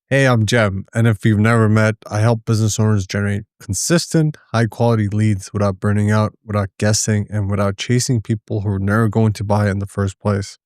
Hey, I'm Jem, and if you've never met, I help business owners generate consistent, high quality leads without burning out, without guessing, and without chasing people who are never going to buy in the first place.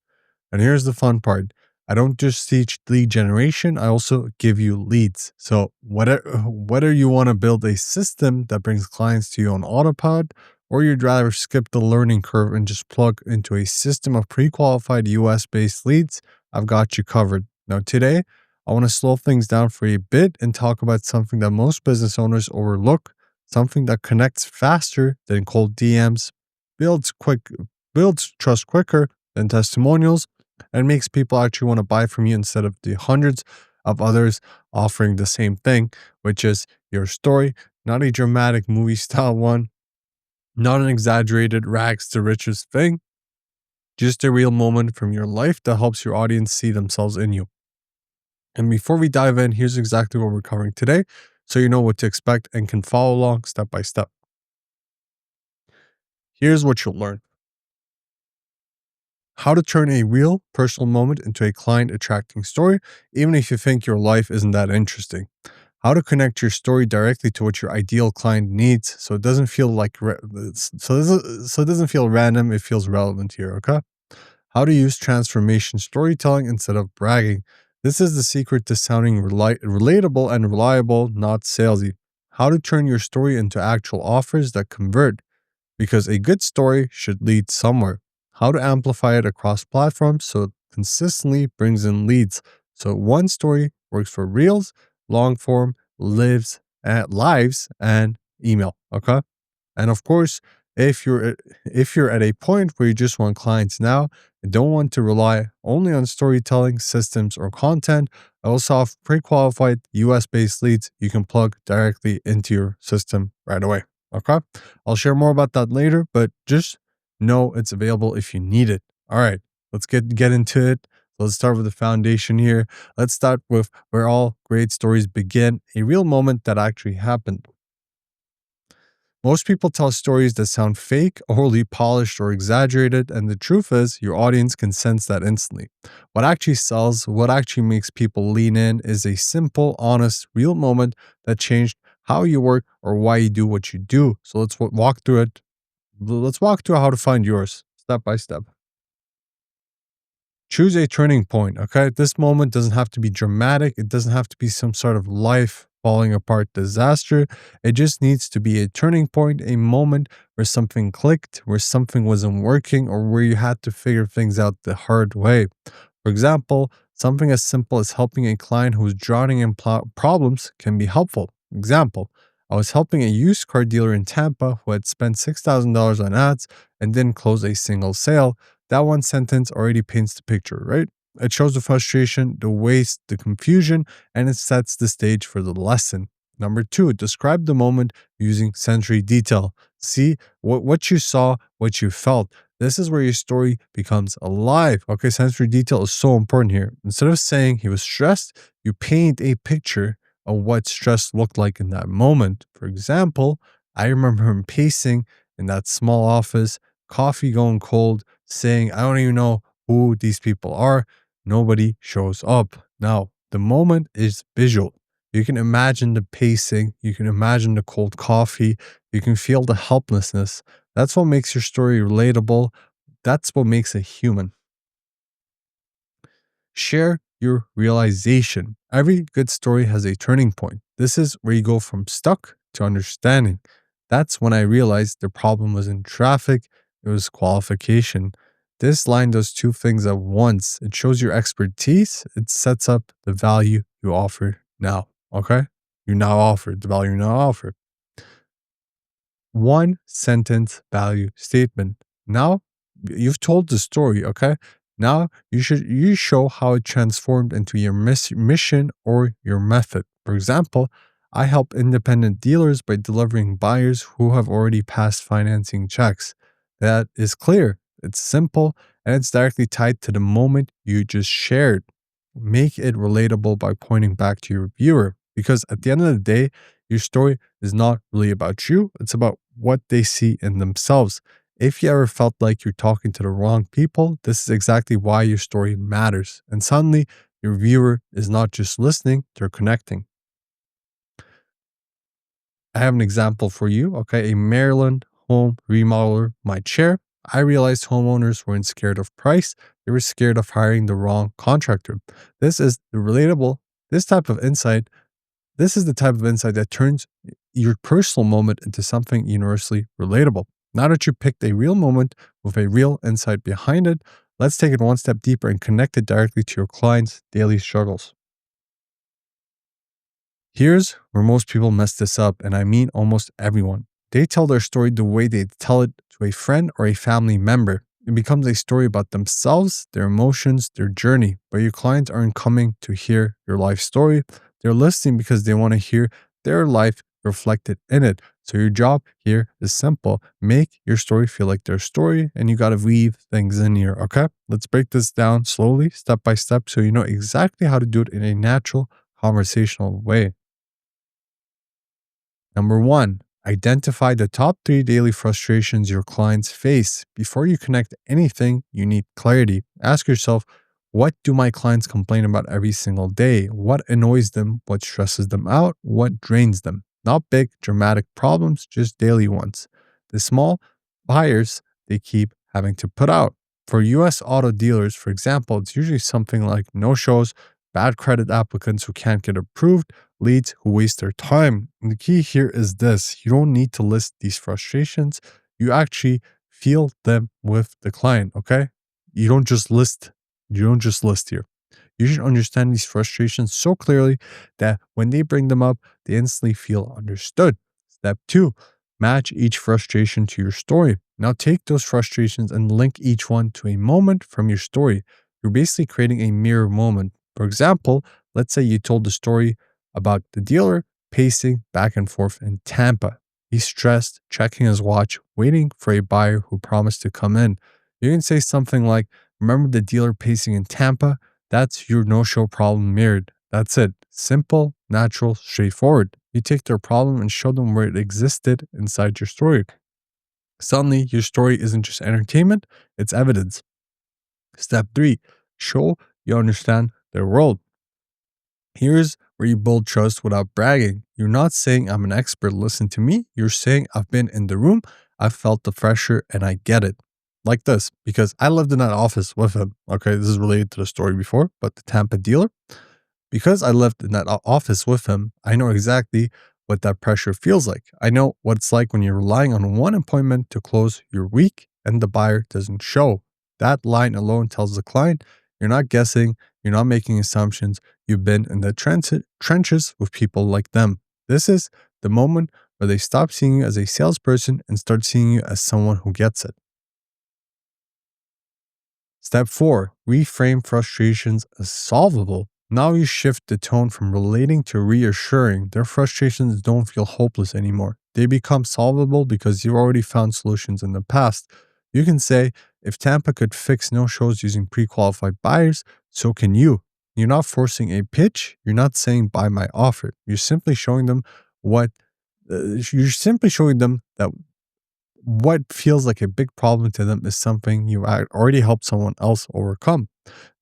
And here's the fun part. I don't just teach lead generation, I also give you leads. So whether you want to build a system that brings clients to you on autopilot, or you'd rather skip the learning curve and just plug into a system of pre-qualified US based leads, I've got you covered. Now today, I want to slow things down for a bit and talk about something that most business owners overlook, something that connects faster than cold DMs, builds quick builds trust quicker than testimonials, and makes people actually want to buy from you instead of the hundreds of others offering the same thing, which is your story, not a dramatic movie style one, not an exaggerated rags to riches thing, just a real moment from your life that helps your audience see themselves in you. And before we dive in, here's exactly what we're covering today so you know what to expect and can follow along step by step. Here's what you'll learn: how to turn a real personal moment into a client attracting story, even if you think your life isn't that interesting. How to connect your story directly to what your ideal client needs so it doesn't feel so it doesn't feel random, it feels relevant here, okay? How to use transformation storytelling instead of bragging. This is the secret to sounding relatable and reliable, not salesy. How to turn your story into actual offers that convert, because a good story should lead somewhere. How to amplify it across platforms so it consistently brings in leads. So one story works for reels, long form, lives, and email. Okay. And of course, if you're at a point where you just want clients now and don't want to rely only on storytelling, systems, or content, I also have pre-qualified US based leads you can plug directly into your system right away. Okay. I'll share more about that later, but just know it's available if you need it. All right, let's get into it. Let's start with the foundation here. Let's start with where all great stories begin, a real moment that actually happened. Most people tell stories that sound fake, overly polished, or exaggerated, and the truth is, your audience can sense that instantly. What actually sells, what actually makes people lean in, is a simple, honest, real moment that changed how you work or why you do what you do. So let's walk through it. Let's walk through how to find yours step by step. Choose a turning point, okay? This moment doesn't have to be dramatic. It doesn't have to be some sort of life falling apart disaster. It just needs to be a turning point, a moment where something clicked, where something wasn't working, or where you had to figure things out the hard way. For example, something as simple as helping a client who's drowning in problems can be helpful. Example: I was helping a used car dealer in Tampa who had spent $6,000 on ads and didn't close a single sale. That one sentence already paints the picture, right? It shows the frustration, the waste, the confusion, and it sets the stage for the lesson. Number two, describe the moment using sensory detail. See what you saw, what you felt. This is where your story becomes alive. Okay, sensory detail is so important here. Instead of saying he was stressed, you paint a picture of what stress looked like in that moment. For example, I remember him pacing in that small office, coffee going cold, saying, I don't even know who these people are. Nobody shows up. Now, the moment is visual. You can imagine the pacing, you can imagine the cold coffee, you can feel the helplessness. That's what makes your story relatable. That's what makes it human. Share your realization. Every good story has a turning point. This is where you go from stuck to understanding. That's when I realized the problem wasn't traffic, it was qualification. This line does two things at once. It shows your expertise, it sets up the value you offer now. Okay? You now offer the value you now offer. One sentence value statement. Now you've told the story, okay? Now you show how it transformed into your mission or your method. For example, I help independent dealers by delivering buyers who have already passed financing checks. That is clear, it's simple, and it's directly tied to the moment you just shared. Make it relatable by pointing back to your viewer, because at the end of the day, your story is not really about you, it's about what they see in themselves. If you ever felt like you're talking to the wrong people, this is exactly why your story matters. And suddenly, Your viewer is not just listening, they're connecting. I have an example for you. Okay. A Maryland home remodeler might share. I realized homeowners weren't scared of price. They were scared of hiring the wrong contractor. This is the relatable. This type of insight, this is the type of insight that turns your personal moment into something universally relatable. Now that you picked a real moment with a real insight behind it, let's take it one step deeper and connect it directly to your client's daily struggles. Here's where most people mess this up, and I mean almost everyone. They tell their story the way they tell it to a friend or a family member. It becomes a story about themselves, their emotions, their journey. But your clients aren't coming to hear your life story. They're listening because they want to hear their life reflected in it. So your job here is simple. Make your story feel like their story, and you got to weave things in here, okay? Let's break this down slowly, step by step, so you know exactly how to do it in a natural, conversational way. Number one, identify the top three daily frustrations your clients face. Before you connect anything, you need clarity. Ask yourself, what do my clients complain about every single day? What annoys them? What stresses them out? What drains them? Not big, dramatic problems, just daily ones. The small buyers they keep having to put out. For US auto dealers, for example, it's usually something like no shows, bad credit applicants who can't get approved, leads who waste their time. And the key here is this: you don't need to list these frustrations, you actually feel them with the client, okay? You don't just list, you don't just list here. You should understand these frustrations so clearly that when they bring them up, they instantly feel understood. Step two, match each frustration to your story. Now take those frustrations and link each one to a moment from your story. You're basically creating a mirror moment. For example, let's say you told the story about the dealer pacing back and forth in Tampa. He's stressed, checking his watch, waiting for a buyer who promised to come in. You can say something like, remember the dealer pacing in Tampa? That's your no show problem mirrored. That's it. Simple, natural, straightforward. You take their problem and show them where it existed inside your story. Suddenly, your story isn't just entertainment, it's evidence. Step three, show you understand their world. Here's where you build trust without bragging. You're not saying I'm an expert, listen to me. You're saying I've been in the room, I've felt the pressure, and I get it. Like this, because I lived in that office with him. Okay, this is related to the story before, but the Tampa dealer, because I lived in that office with him, I know exactly what that pressure feels like. I know what it's like when you're relying on one appointment to close your week and the buyer doesn't show. That line alone tells the client you're not guessing, you're not making assumptions, you've been in the trenches with people like them. This is the moment where they stop seeing you as a salesperson and start seeing you as someone who gets it. Step four, reframe frustrations as solvable. Now you shift the tone from relating to reassuring. Their frustrations don't feel hopeless anymore. They become solvable because you've already found solutions in the past. You can say, if Tampa could fix no shows using pre qualified buyers, so can you. You're not forcing a pitch. You're not saying buy my offer. What, you're simply showing them that what feels like a big problem to them is something you already helped someone else overcome.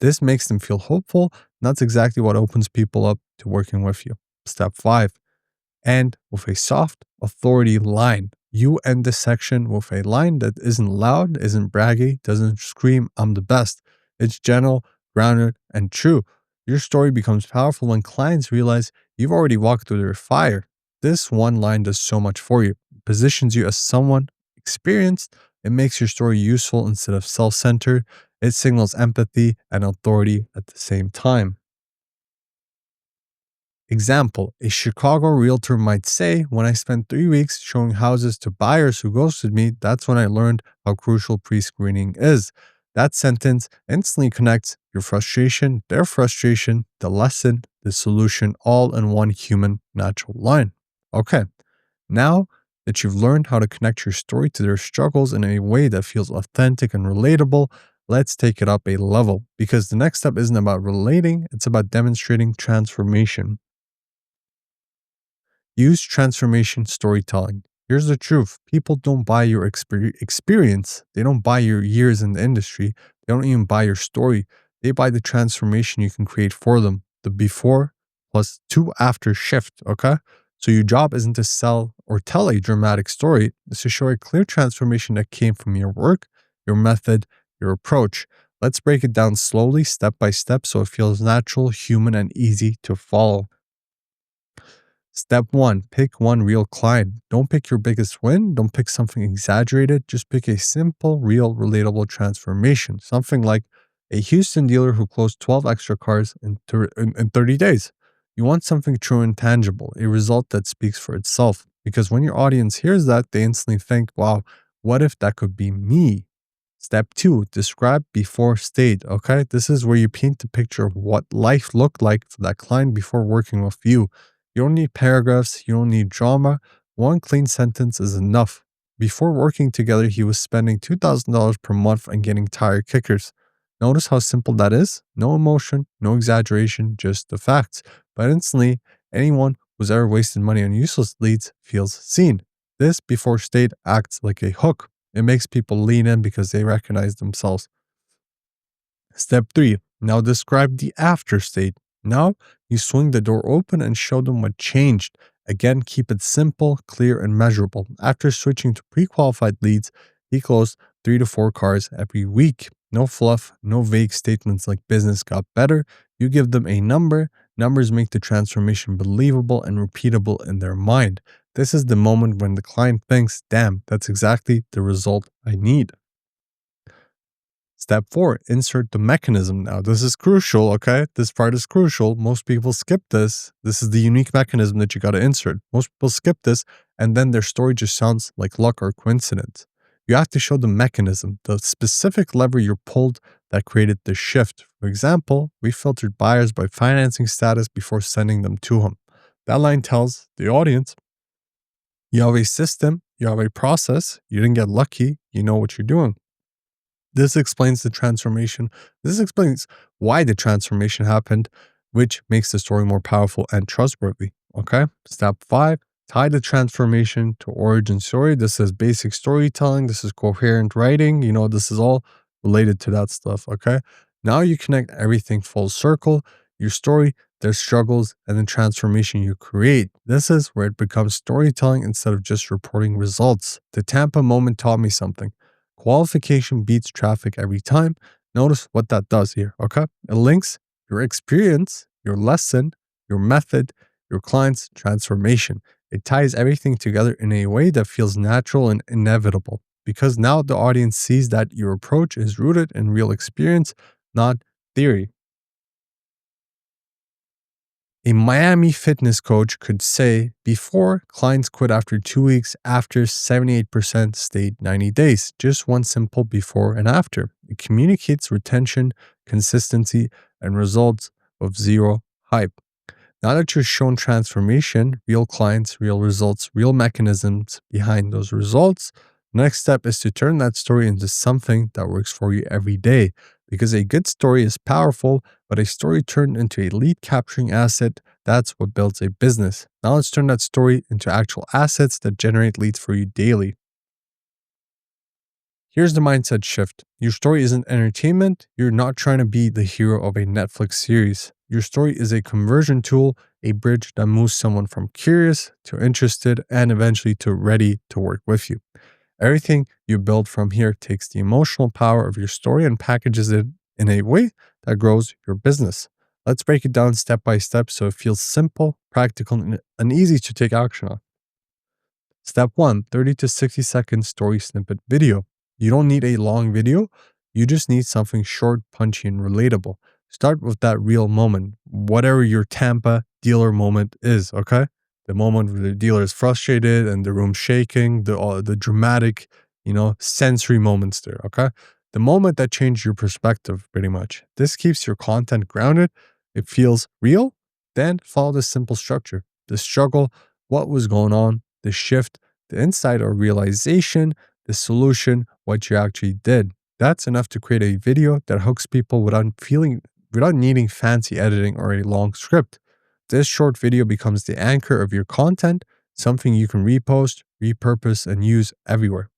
This makes them feel hopeful. And that's exactly what opens people up to working with you. Step five, end with a soft authority line. You end this section with a line that isn't loud, isn't braggy, doesn't scream, I'm the best. It's gentle, grounded, and true. Your story becomes powerful when clients realize you've already walked through their fire. This one line does so much for you. It positions you as someone experienced. It makes your story useful instead of self centered. It signals empathy and authority at the same time. Example, a Chicago realtor might say, when I spent 3 weeks showing houses to buyers who ghosted me, that's when I learned how crucial pre screening is. That sentence instantly connects your frustration, their frustration, the lesson, the solution, all in one human natural line. Okay, now that you've learned how to connect your story to their struggles in a way that feels authentic and relatable, let's take it up a level because the next step isn't about relating, it's about demonstrating transformation. Use transformation storytelling. Here's the truth: people don't buy your experience, they don't buy your years in the industry, they don't even buy your story. They buy the transformation you can create for them, the before plus two after shift, okay? So your job isn't to sell or tell a dramatic story, it's to show a clear transformation that came from your work, your method, your approach. Let's break it down slowly, step by step, so it feels natural, human, and easy to follow. Step one, pick one real client. Don't pick your biggest win. Don't pick something exaggerated. Just pick a simple, real, relatable transformation. Something like a Houston dealer who closed 12 extra cars in 30 days. You want something true and tangible, a result that speaks for itself. Because when your audience hears that, they instantly think, wow, what if that could be me? Step two, describe before state. Okay. This is where you paint the picture of what life looked like for that client before working with you. You don't need paragraphs, you don't need drama. One clean sentence is enough. Before working together, he was spending $2,000 per month and getting tire kickers. Notice how simple that is? No emotion, no exaggeration, just the facts. But instantly, anyone who's ever wasted money on useless leads feels seen. This before state acts like a hook. It makes people lean in because they recognize themselves. Step three, now describe the after state. Now you swing the door open and show them what changed. Again, keep it simple, clear, and measurable. After switching to pre qualified leads, he closed 3 to 4 cars every week. No fluff, no vague statements like business got better. You give them a number. Numbers make the transformation believable and repeatable in their mind. This is the moment when the client thinks, damn, that's exactly the result I need. Step four, insert the mechanism. Now, this is crucial, okay? This part is crucial. Most people skip this. This is the unique mechanism that you got to insert. Most people skip this, and then their story just sounds like luck or coincidence. You have to show the mechanism, the specific lever you pulled that created the shift. For example, we filtered buyers by financing status before sending them to him. That line tells the audience you have a system, you have a process, you didn't get lucky, you know what you're doing. This explains the transformation. This explains why the transformation happened, which makes the story more powerful and trustworthy. Okay. Step five, tie the transformation to origin story. This is basic storytelling. This is coherent writing. This is all related to that stuff. Okay. Now you connect everything full circle, your story, their struggles, and the transformation you create. This is where it becomes storytelling instead of just reporting results. The Tampa moment taught me something. Qualification beats traffic every time. Notice what that does here, okay? It links your experience, your lesson, your method, your client's transformation. It ties everything together in a way that feels natural and inevitable because now the audience sees that your approach is rooted in real experience, not theory. A Miami fitness coach could say before, clients quit after 2 weeks, after 78% stayed 90 days. Just one simple before and after. It communicates retention, consistency, and results with zero hype. Now that you've shown transformation, real clients, real results, real mechanisms behind those results, the next step is to turn that story into something that works for you every day. Because a good story is powerful, but a story turned into a lead capturing asset, that's what builds a business. Now let's turn that story into actual assets that generate leads for you daily. Here's the mindset shift. Your story isn't entertainment. You're not trying to be the hero of a Netflix series. Your story is a conversion tool, a bridge that moves someone from curious to interested and eventually to ready to work with you. Everything you build from here takes the emotional power of your story and packages it in a way that grows your business. Let's break it down step by step so it feels simple, practical, and easy to take action on. Step one, 30 to 60 second story snippet video. You don't need a long video. You just need something short, punchy, and relatable. Start with that real moment, whatever your Tampa dealer moment is, okay? The moment where the dealer is frustrated and the room shaking, the dramatic, sensory moments there, okay? The moment that changed your perspective, pretty much. This keeps your content grounded. It feels real. Then follow this simple structure. The struggle, what was going on, the shift, the insight or realization, the solution, what you actually did. That's enough to create a video that hooks people without needing fancy editing or a long script. This short video becomes the anchor of your content, something you can repost, repurpose, and use everywhere.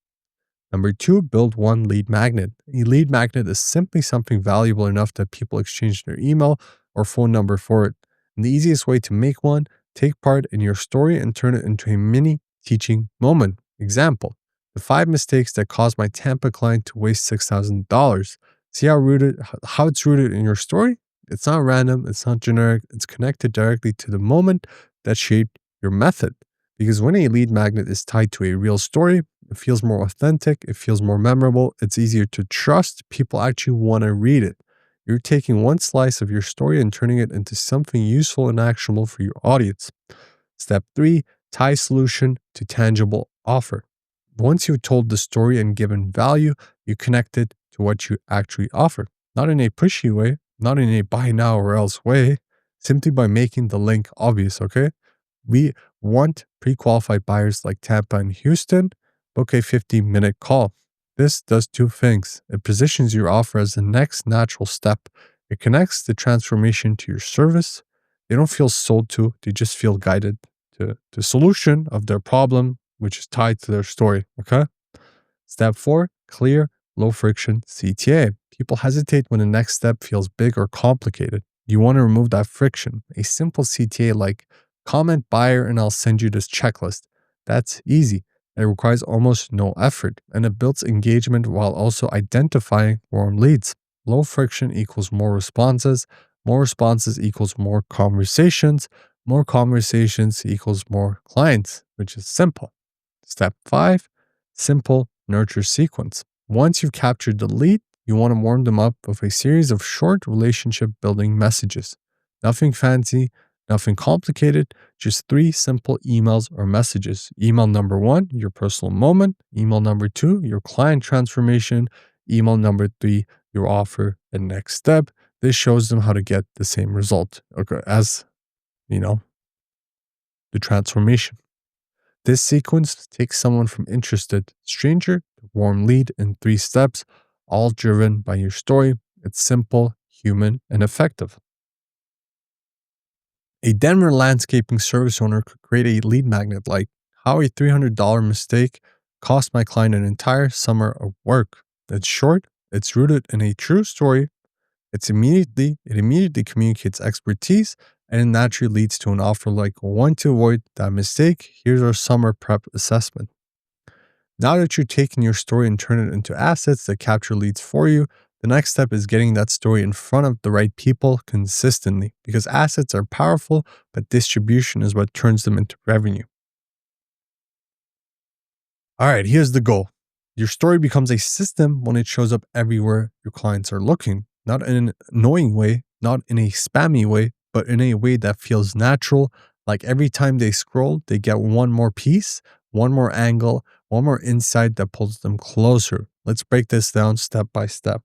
Number two, build one lead magnet. A lead magnet is simply something valuable enough that people exchange their email or phone number for it. And the easiest way to make one, take part in your story and turn it into a mini teaching moment. Example, the 5 mistakes that caused my Tampa client to waste $6,000. See how it's rooted in your story? It's not random, it's not generic, it's connected directly to the moment that shaped your method. Because when a lead magnet is tied to a real story, it feels more authentic, it feels more memorable, it's easier to trust. People actually want to read it. You're taking one slice of your story and turning it into something useful and actionable for your audience. Step three, tie solution to tangible offer. Once you've told the story and given value, you connect it to what you actually offer. Not in a pushy way, not in a buy now or else way, simply by making the link obvious, okay? We want pre-qualified buyers like Tampa and Houston. Book a 15-minute call. This does two things. It positions your offer as the next natural step. It connects the transformation to your service. They don't feel sold to, they just feel guided to the solution of their problem, which is tied to their story. Okay. Step four, clear, low friction CTA. People hesitate when the next step feels big or complicated. You want to remove that friction. A simple CTA like comment buyer and I'll send you this checklist. That's easy. It requires almost no effort and it builds engagement while also identifying warm leads. Low friction equals more responses. More responses equals more conversations equals more clients, which is simple. Step five, simple nurture sequence. Once you've captured the lead, you want to warm them up with a series of short relationship building messages. Nothing fancy, nothing complicated, just 3 simple emails or messages. Email number 1, your personal moment. Email number 2, your client transformation. Email number 3, your offer and next step. This shows them how to get the same result as, the transformation. This sequence takes someone from interested stranger to warm lead in 3 steps, all driven by your story. It's simple, human, and effective. A Denver landscaping service owner could create a lead magnet like how a $300 mistake cost my client an entire summer of work. It's short, it's rooted in a true story, it immediately communicates expertise, and it naturally leads to an offer like one to avoid that mistake. Here's our summer prep assessment. Now that you're taking your story and turn it into assets that capture leads for you, the next step is getting that story in front of the right people consistently because assets are powerful, but distribution is what turns them into revenue. All right, here's the goal. Your story becomes a system when it shows up everywhere your clients are looking, not in an annoying way, not in a spammy way, but in a way that feels natural. Like every time they scroll, they get one more piece, one more angle, one more insight that pulls them closer. Let's break this down step by step.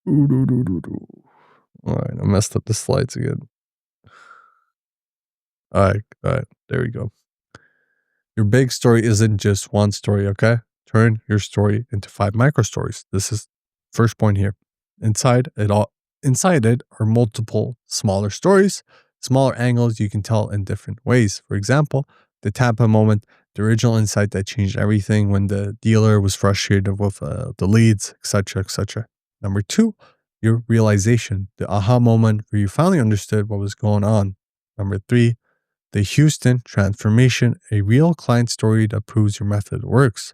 All right, I messed up the slides again. All right, there we go. Your big story isn't just one story, okay? Turn your story into 5 micro stories. This is first point here. Inside it are multiple smaller stories, smaller angles you can tell in different ways. For example, the Tampa moment, the original insight that changed everything when the dealer was frustrated with the leads, etc., etc. Number 2, your realization, the aha moment where you finally understood what was going on. Number 3, the Houston transformation, a real client story that proves your method works.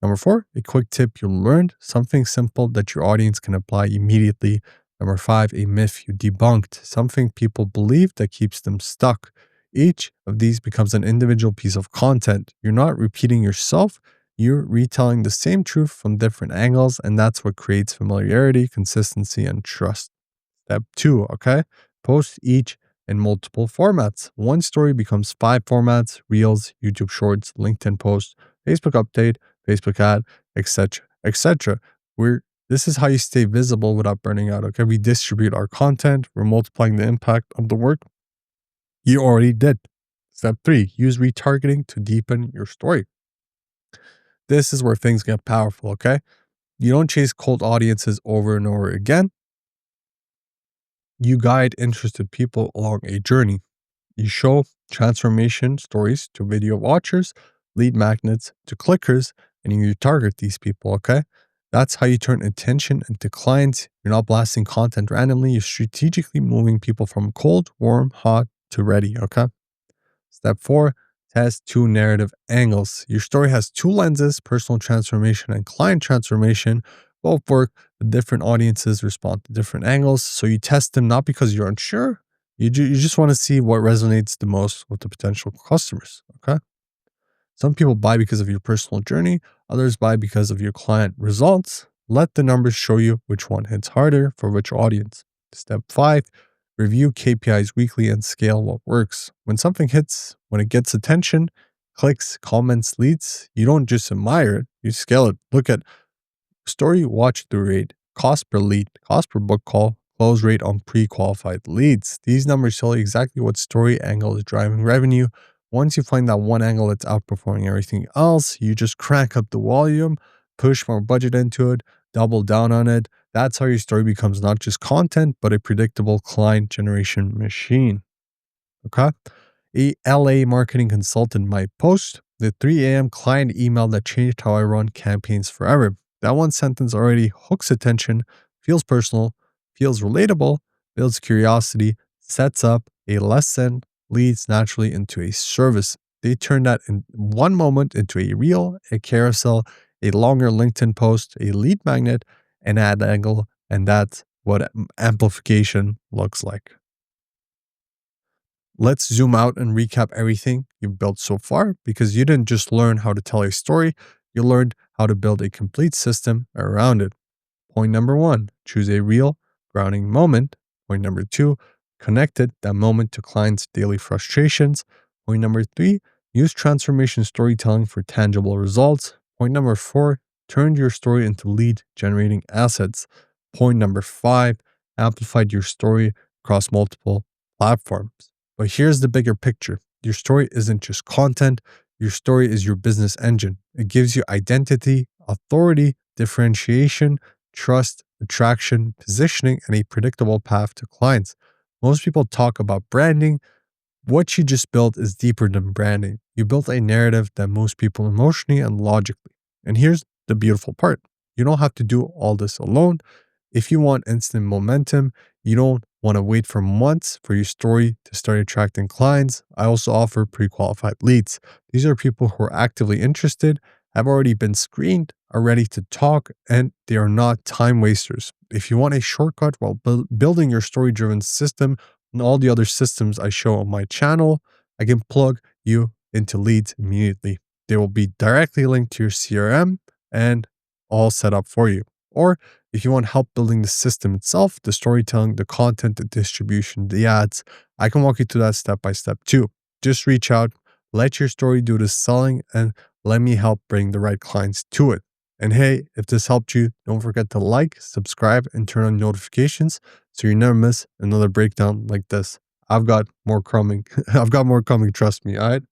Number 4, a quick tip you learned, something simple that your audience can apply immediately. Number 5, a myth you debunked, something people believe that keeps them stuck. Each of these becomes an individual piece of content. You're not repeating yourself, you're retelling the same truth from different angles, and that's what creates familiarity, consistency, and trust. Step 2, okay? Post each in multiple formats. One story becomes 5 formats: Reels, YouTube Shorts, LinkedIn posts, Facebook update, Facebook ad, etc., etc. This is how you stay visible without burning out. Okay, we distribute our content. We're multiplying the impact of the work you already did. Step 3, use retargeting to deepen your story. This is where things get powerful. Okay, you don't chase cold audiences over and over again. You guide interested people along a journey. You show transformation stories to video watchers, lead magnets to clickers, and you target these people, okay? That's how you turn attention into clients. You're not blasting content randomly. You're strategically moving people from cold, warm, hot to ready, okay? Step four, test two narrative angles. Your story has two lenses, personal transformation and client transformation. Both work, but different audiences respond to different angles. So you test them not because you're unsure, you just want to see what resonates the most with the potential customers. Okay. Some people buy because of your personal journey, others buy because of your client results. Let the numbers show you which one hits harder for which audience. Step five, review KPIs weekly and scale what works. When something hits, when it gets attention, clicks, comments, leads, you don't just admire it, you scale it. Look at story watch through rate, cost per lead, cost per book call, close rate on pre-qualified leads. These numbers tell you exactly what story angle is driving revenue. Once you find that one angle that's outperforming everything else, you just crank up the volume, push more budget into it, double down on it. That's how your story becomes not just content, but a predictable client generation machine. Okay. A LA marketing consultant might post the 3 a.m. client email that changed how I run campaigns forever. That one sentence already hooks attention, feels personal, feels relatable, builds curiosity, sets up a lesson, leads naturally into a service. They turn that in one moment into a reel, a carousel, a longer LinkedIn post, a lead magnet, an ad angle, and that's what amplification looks like. Let's zoom out and recap everything you've built so far because you didn't just learn how to tell a story, you learned how to build a complete system around it. Point number one, choose a real, grounding moment. Point number two, connected that moment to clients' daily frustrations. Point number three, use transformation storytelling for tangible results. Point number four, turned your story into lead generating assets. Point number five, amplified your story across multiple platforms. But here's the bigger picture. Your story isn't just content. Your story is your business engine. It gives you identity, authority, differentiation, trust, attraction, positioning, and a predictable path to clients. Most people talk about branding. What you just built is deeper than branding. You built a narrative that moves people emotionally and logically. And here's the beautiful part. You don't have to do all this alone. If you want instant momentum, you don't want to wait for months for your story to start attracting clients. I also offer pre-qualified leads. These are people who are actively interested, have already been screened, are ready to talk, and they are not time wasters. If you want a shortcut while building your story-driven system and all the other systems I show on my channel, I can plug you into leads immediately. They will be directly linked to your CRM and all set up for you. Or if you want help building the system itself, the storytelling, the content, the distribution, the ads, I can walk you through that step by step too. Just reach out, let your story do the selling, and let me help bring the right clients to it. And hey, if this helped you, don't forget to like, subscribe, and turn on notifications so you never miss another breakdown like this. I've got more coming. I've got more coming, trust me, all right?